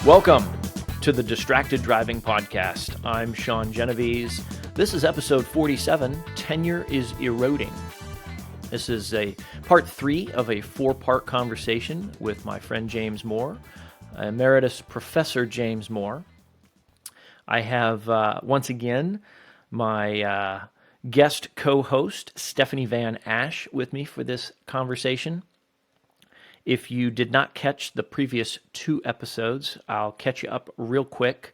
Welcome to the Distracted Driving Podcast. I'm Sean Genovese. This is episode 47, Tenure is Eroding. This is a part 3 of a 4-part conversation with my friend James Moore, Emeritus Professor James Moore. I have, once again, my guest co-host, Stephanie Van Ash, with me for this conversation. If you did not catch the previous 2 episodes, I'll catch you up real quick.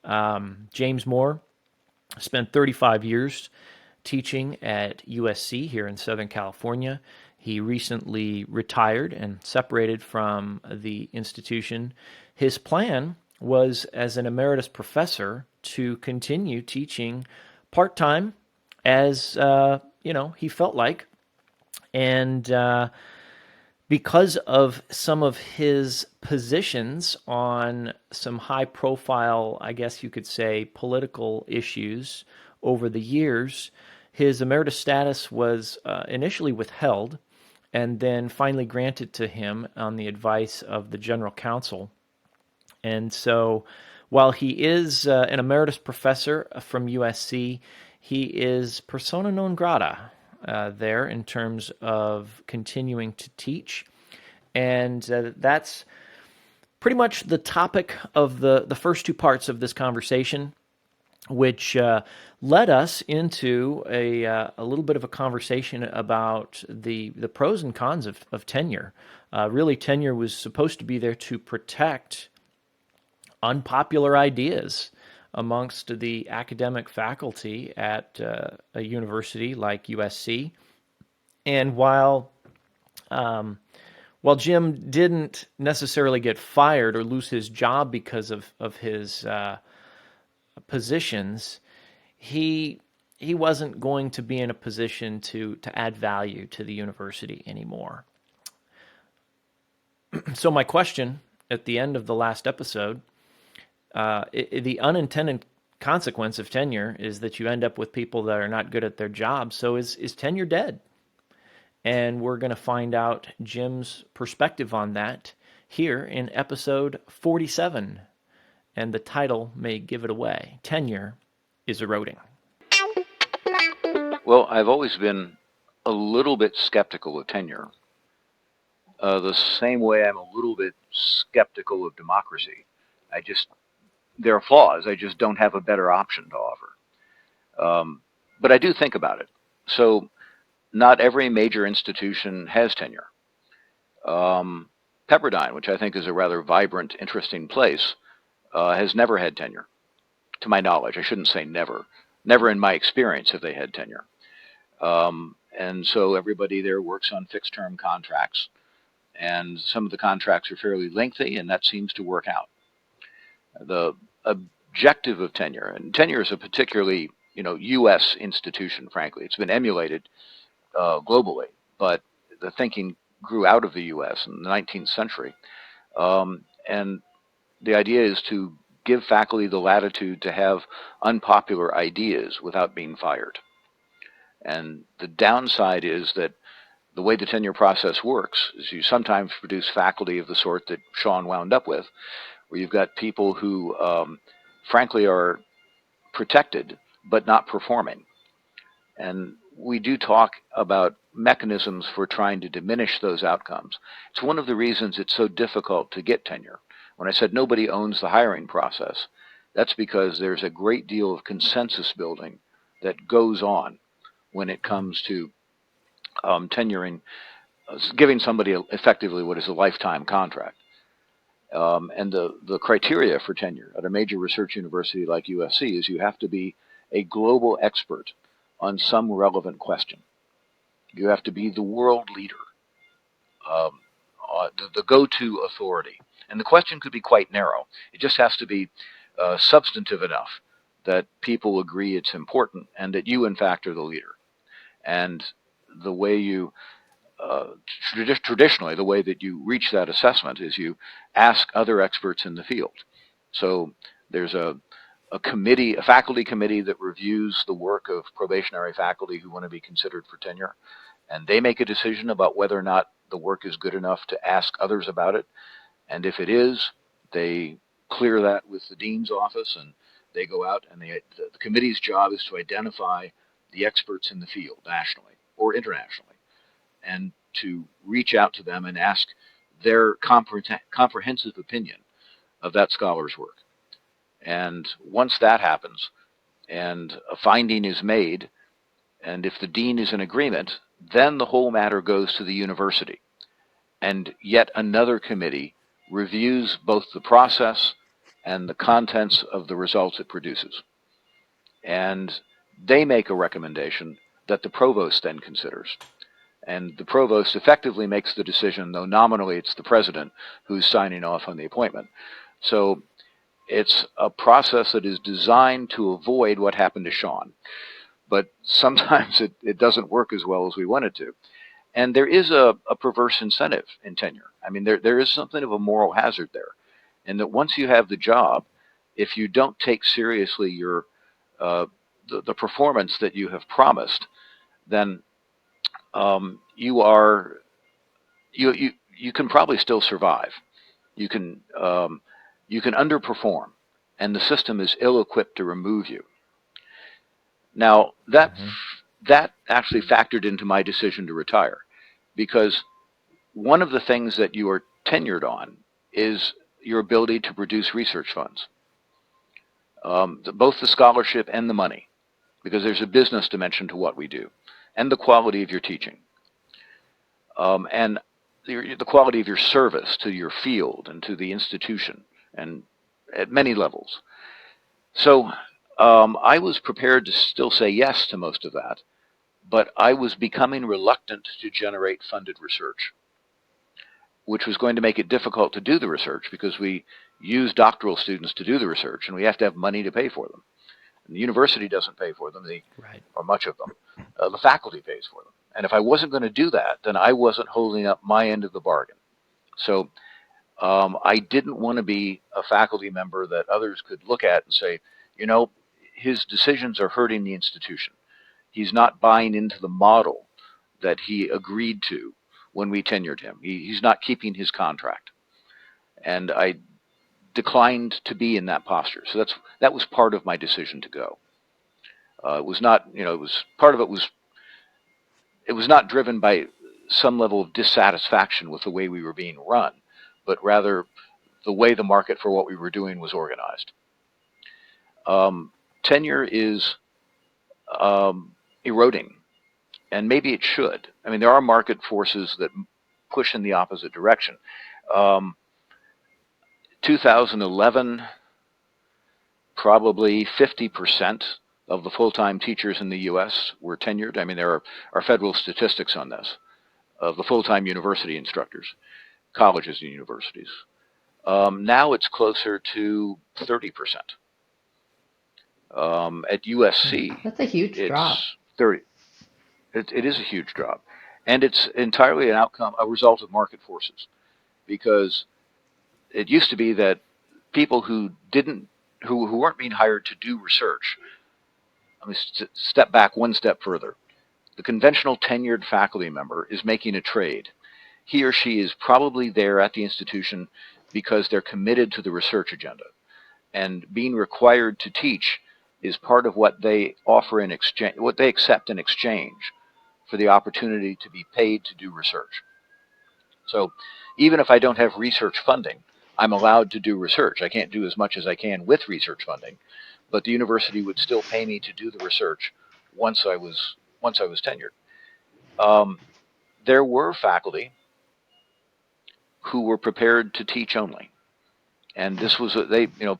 James Moore spent 35 years teaching at USC here in Southern California. He recently retired and separated from the institution. His plan was, as an emeritus professor, to continue teaching part-time as, he felt like. And because of some of his positions on some high-profile, I guess you could say, political issues over the years, his emeritus status was initially withheld and then finally granted to him on the advice of the general counsel. And so while he is an emeritus professor from USC, he is persona non grata there in terms of continuing to teach. And that's pretty much the topic of the first 2 parts of this conversation, which led us into a little bit of a conversation about the pros and cons of tenure. Really, tenure was supposed to be there to protect unpopular ideas amongst the academic faculty at a university like USC. And while Jim didn't necessarily get fired or lose his job because of his positions, he wasn't going to be in a position to add value to the university anymore. So my question at the end of the last episode, the unintended consequence of tenure is that you end up with people that are not good at their job. So is tenure dead? And we're going to find out Jim's perspective on that here in episode 47. And the title may give it away. Tenure is Eroding. Well, I've always been a little bit skeptical of tenure. The same way I'm a little bit skeptical of democracy. There are flaws. I just don't have a better option to offer. But I do think about it. So not every major institution has tenure. Pepperdine, which I think is a rather vibrant, interesting place, has never had tenure, to my knowledge. I shouldn't say never. Never in my experience have they had tenure. And so everybody there works on fixed-term contracts, and some of the contracts are fairly lengthy, and that seems to work out. The objective of tenure, and tenure is a particularly, U.S. institution, frankly. It's been emulated globally, but the thinking grew out of the U.S. in the 19th century. And the idea is to give faculty the latitude to have unpopular ideas without being fired. And the downside is that the way the tenure process works is you sometimes produce faculty of the sort that Sean wound up with, where you've got people who, frankly, are protected but not performing. And we do talk about mechanisms for trying to diminish those outcomes. It's one of the reasons it's so difficult to get tenure. When I said nobody owns the hiring process, that's because there's a great deal of consensus building that goes on when it comes to tenuring, giving somebody effectively what is a lifetime contract. And the criteria for tenure at a major research university like USC is you have to be a global expert on some relevant question. You have to be the world leader, the go-to authority. And the question could be quite narrow. It just has to be substantive enough that people agree it's important and that you, in fact, are the leader. And the way you, traditionally, the way that you reach that assessment is you ask other experts in the field. So there's a committee, a faculty committee that reviews the work of probationary faculty who want to be considered for tenure. And they make a decision about whether or not the work is good enough to ask others about it. And if it is, they clear that with the dean's office, and they go out, and the committee's job is to identify the experts in the field nationally or internationally, and to reach out to them and ask their comprehensive opinion of that scholar's work. And once that happens and a finding is made, and if the dean is in agreement, then the whole matter goes to the university. And yet another committee reviews both the process and the contents of the results it produces. And they make a recommendation that the provost then considers. And the provost effectively makes the decision, though nominally it's the president who's signing off on the appointment. So it's a process that is designed to avoid what happened to Sean. But sometimes it doesn't work as well as we want it to. And there is a perverse incentive in tenure. I mean, there is something of a moral hazard there. And that once you have the job, if you don't take seriously your the performance that you have promised, then you can probably still survive. You can underperform, and the system is ill-equipped to remove you. Now that actually factored into my decision to retire, because one of the things that you are tenured on is your ability to produce research funds, both the scholarship and the money, because there's a business dimension to what we do, and the quality of your teaching, and the quality of your service to your field and to the institution, and at many levels. So I was prepared to still say yes to most of that, but I was becoming reluctant to generate funded research, which was going to make it difficult to do the research because we use doctoral students to do the research, and we have to have money to pay for them. And the university doesn't pay for them, or much of them. The faculty pays for them. And if I wasn't going to do that, then I wasn't holding up my end of the bargain. So I didn't want to be a faculty member that others could look at and say, his decisions are hurting the institution. He's not buying into the model that he agreed to when we tenured him. He's not keeping his contract. And I declined to be in that posture. So that was part of my decision to go. It was not, part of it was not driven by some level of dissatisfaction with the way we were being run, but rather the way the market for what we were doing was organized. Tenure is eroding, and maybe it should. I mean, there are market forces that push in the opposite direction. 2011, probably 50% of the full-time teachers in the U.S. were tenured. I mean, there are federal statistics on this, of the full-time university instructors, colleges and universities. Now it's closer to 30%. At USC, That's a huge drop. 30. It is a huge drop, and it's entirely a result of market forces, because it used to be that people who weren't being hired to do research. Let me step back one step further. The conventional tenured faculty member is making a trade. He or she is probably there at the institution because they're committed to the research agenda, and being required to teach is part of what they offer in exchange, what they accept in exchange for the opportunity to be paid to do research. So even if I don't have research funding, I'm allowed to do research. I can't do as much as I can with research funding, but the university would still pay me to do the research once I was tenured. There were faculty who were prepared to teach only. And this was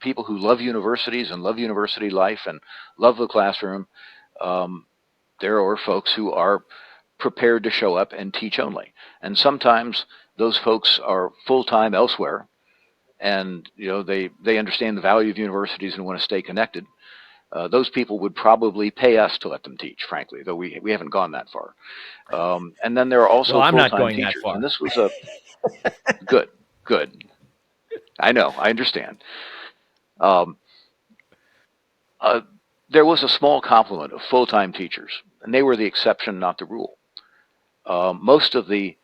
people who love universities and love university life and love the classroom. There are folks who are prepared to show up and teach only. And sometimes those folks are full-time elsewhere, and they understand the value of universities and want to stay connected. Those people would probably pay us to let them teach, frankly, though we haven't gone that far. And then there are also I'm not full-time going teachers. that far. And this was a good. I know, I understand. There was a small complement of full-time teachers, and they were the exception, not the rule. Most of the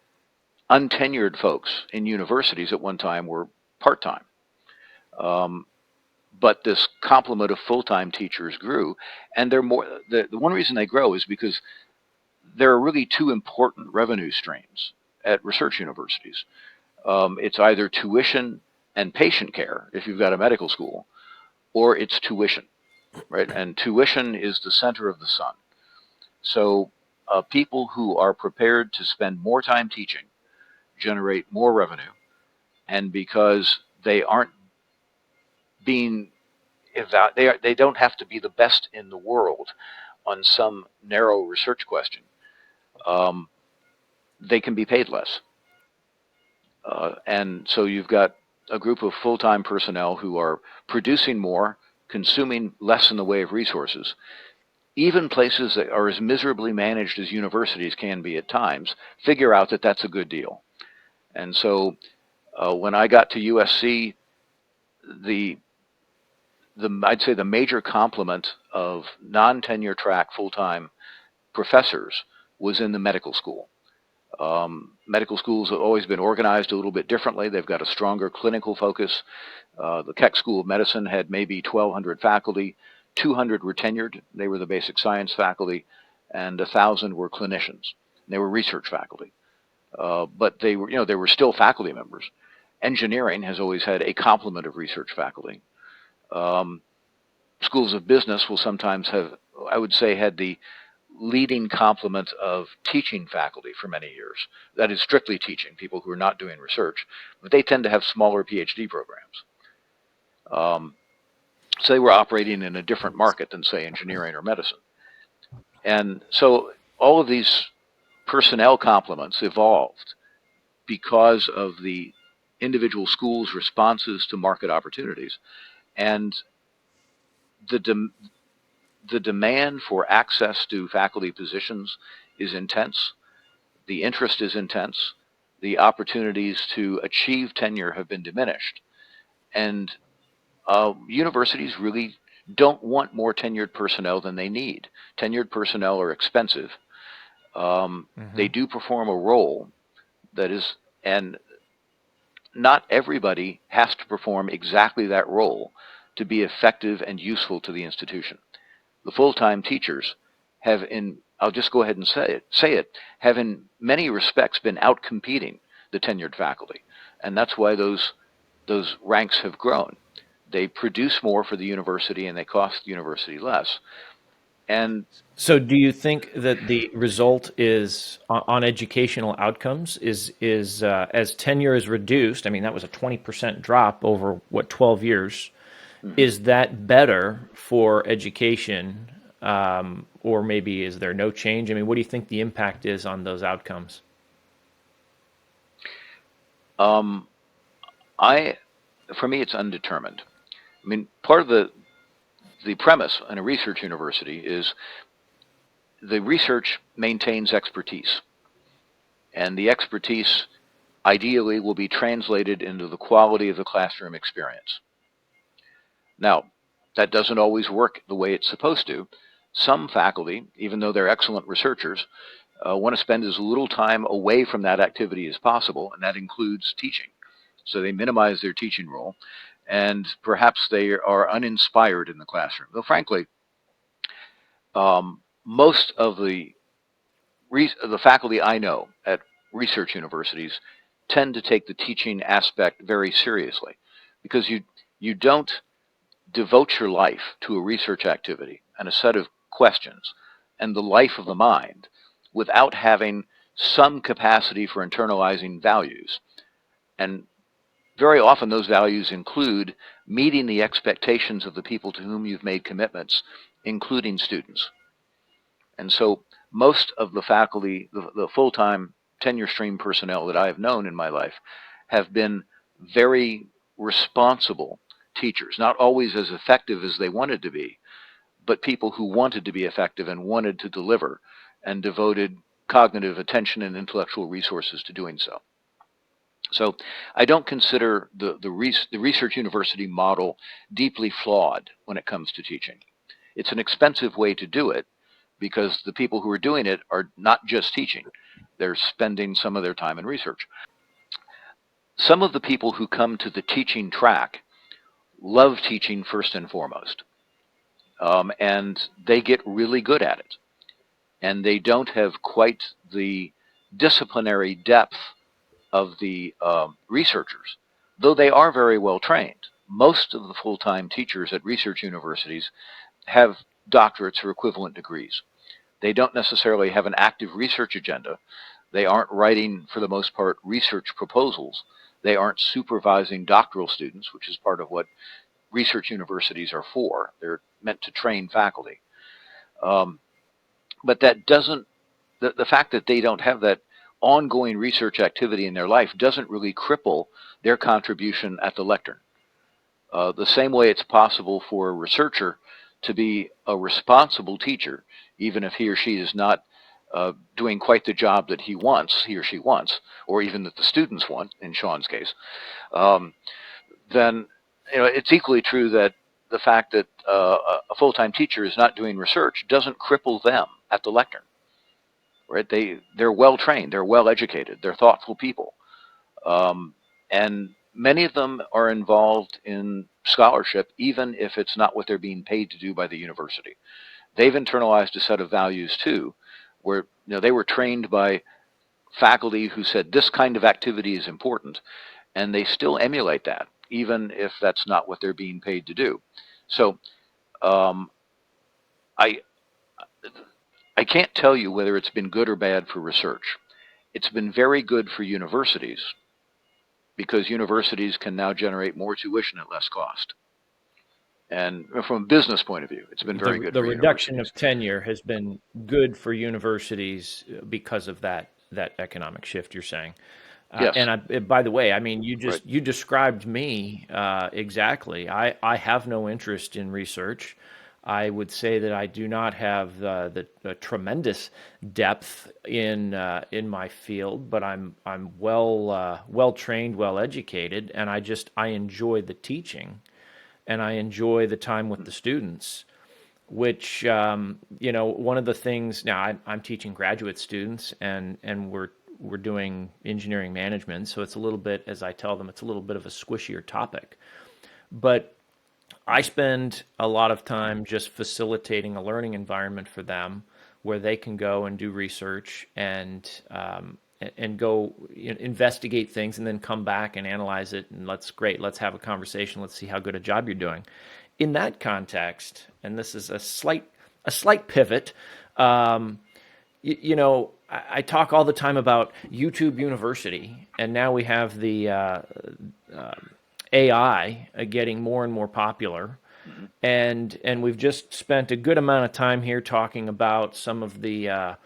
untenured folks in universities at one time were part-time. But this complement of full-time teachers grew, and they're more. The one reason they grow is because there are really two important revenue streams at research universities. It's either tuition and patient care if you've got a medical school, or it's tuition, right? And tuition is the center of the sun. So people who are prepared to spend more time teaching generate more revenue, and because they aren't being they don't have to be the best in the world on some narrow research question. Um, they can be paid less, and so you've got a group of full-time personnel who are producing more, consuming less in the way of resources. Even places that are as miserably managed as universities can be at times figure out that that's a good deal. And so when I got to USC, the I'd say the major complement of non-tenure track full-time professors was in the medical school. Medical schools have always been organized a little bit differently. They've got a stronger clinical focus. The Keck School of Medicine had maybe 1,200 faculty, 200 were tenured. They were the basic science faculty, and 1,000 were clinicians. They were research faculty, but they were, they were still faculty members. Engineering has always had a complement of research faculty. Um, Schools of business will sometimes have, I would say, had the leading complement of teaching faculty for many years. That is strictly teaching, people who are not doing research, but they tend to have smaller PhD programs. So they were operating in a different market than, say, engineering or medicine. And so all of these personnel complements evolved because of the individual schools' responses to market opportunities. And the, the demand for access to faculty positions is intense. The interest is intense. The opportunities to achieve tenure have been diminished. And universities really don't want more tenured personnel than they need. Tenured personnel are expensive. They do perform a role that is, and not everybody has to perform exactly that role to be effective and useful to the institution. The full-time teachers have, I'll just go ahead and say it, have in many respects been outcompeting the tenured faculty. And that's why those ranks have grown. They produce more for the university and they cost the university less. And So, do you think that the result is on educational outcomes is as tenure is reduced? I mean, that was a 20% drop over what 12 years. Is that better for education, or maybe is there no change? I mean, what do you think the impact is on those outcomes? um, for me, it's undetermined. I mean, part of the premise in a research university is the research maintains expertise, and the expertise ideally will be translated into the quality of the classroom experience. Now, that doesn't always work the way it's supposed to. Some faculty, even though they're excellent researchers, want to spend as little time away from that activity as possible, and that includes teaching. So they minimize their teaching role, and perhaps they are uninspired in the classroom. Though frankly, most of the faculty I know at research universities tend to take the teaching aspect very seriously, because you don't devote your life to a research activity and a set of questions and the life of the mind without having some capacity for internalizing values. And very often those values include meeting the expectations of the people to whom you've made commitments, including students. And so most of the faculty, the full-time tenure stream personnel that I have known in my life have been very responsible teachers, not always as effective as they wanted to be, but people who wanted to be effective and wanted to deliver and devoted cognitive attention and intellectual resources to doing so. So I don't consider the research university model deeply flawed when it comes to teaching. It's an expensive way to do it because the people who are doing it are not just teaching. They're spending some of their time in research. Some of the people who come to the teaching track love teaching first and foremost, and they get really good at it. And they don't have quite the disciplinary depth of the researchers, though they are very well trained. Most of the full-time teachers at research universities have doctorates or equivalent degrees. They don't necessarily have an active research agenda. They aren't writing, for the most part, research proposals. They aren't supervising doctoral students, which is part of what research universities are for. They're meant to train faculty. But that doesn't, the fact that they don't have that ongoing research activity in their life doesn't really cripple their contribution at the lectern. The same way it's possible for a researcher to be a responsible teacher, even if he or she is not doing quite the job that he or she wants, or even that the students want, in Sean's case, then it's equally true that the fact that a full-time teacher is not doing research doesn't cripple them at the lectern. Right? They're well trained, they're well educated, they're thoughtful people, and many of them are involved in scholarship, even if it's not what they're being paid to do by the university. They've internalized a set of values too, where they were trained by faculty who said this kind of activity is important, and they still emulate that, even if that's not what they're being paid to do. So um, I I can't tell you whether it's been good or bad for research. It's been very good for universities because universities can now generate more tuition at less cost. And from a business point of view, it's been very good The for reduction universities. of tenure has been good for universities because of that economic shift you're saying. Yes, By the way, I mean, right. you described me exactly. I have no interest in research. I would say that I do not have the tremendous depth in my field, but I'm well trained, well educated, and I enjoy the teaching, and I enjoy the time with the students. Which one of the things now I'm teaching graduate students, and we're doing engineering management, so it's a little bit, as I tell them, it's a little bit of a squishier topic. But I spend a lot of time just facilitating a learning environment for them where they can go and do research and go investigate things and then come back and analyze it. And let's have a conversation. Let's see how good a job you're doing. In that context, and this is a slight pivot, I talk all the time about YouTube University, and now we have the AI getting more and more popular, and we've just spent a good amount of time here talking about some of the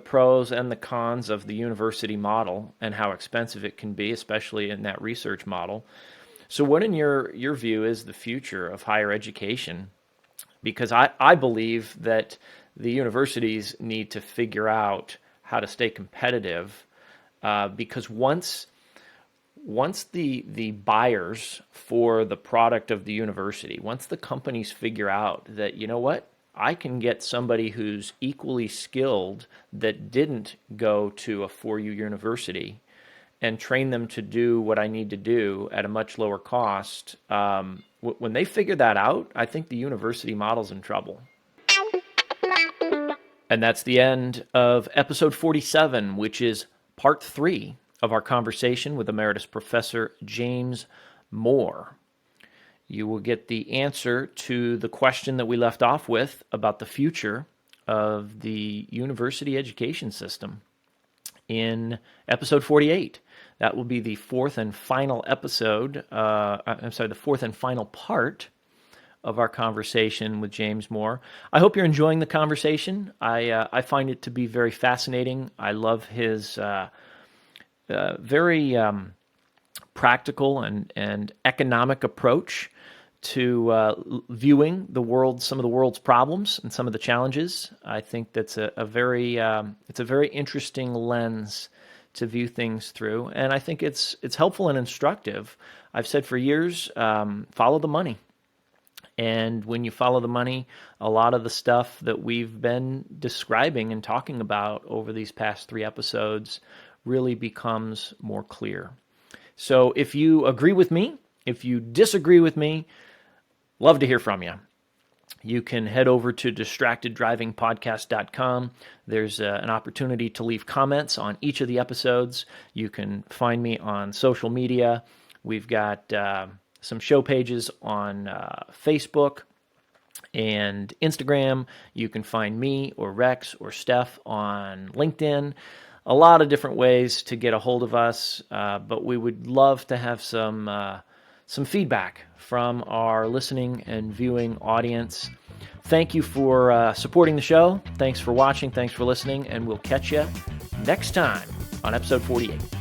pros and the cons of the university model and how expensive it can be, especially in that research model. So, what in your view is the future of higher education? Because I believe that the universities need to figure out how to stay competitive, because once the buyers for the product of the university, once the companies figure out that, you know what, I can get somebody who's equally skilled that didn't go to a 4U university and train them to do what I need to do at a much lower cost. When they figure that out, I think the university model's in trouble. And that's the end of episode 47, which is part 3 of our conversation with Emeritus Professor James Moore. You will get the answer to the question that we left off with about the future of the university education system in episode 48. That will be the fourth and final episode, the fourth and final part of our conversation with James Moore. I hope you're enjoying the conversation. I find it to be very fascinating. I love his very practical and economic approach to viewing the world, some of the world's problems and some of the challenges. I think that's a very interesting lens to view things through, and I think it's helpful and instructive. I've said for years, follow the money. And when you follow the money, a lot of the stuff that we've been describing and talking about over these past 3 episodes really becomes more clear. So if you agree with me, if you disagree with me, Love to hear from you. You can head over to distracteddrivingpodcast.com. There's an opportunity to leave comments on each of the episodes. You can find me on social media. We've got some show pages on Facebook and Instagram. You can find me or Rex or Steph on LinkedIn. A lot of different ways to get a hold of us, but we would love to have some feedback from our listening and viewing audience. Thank you for supporting the show. Thanks for watching. Thanks for listening, and we'll catch you next time on episode 48.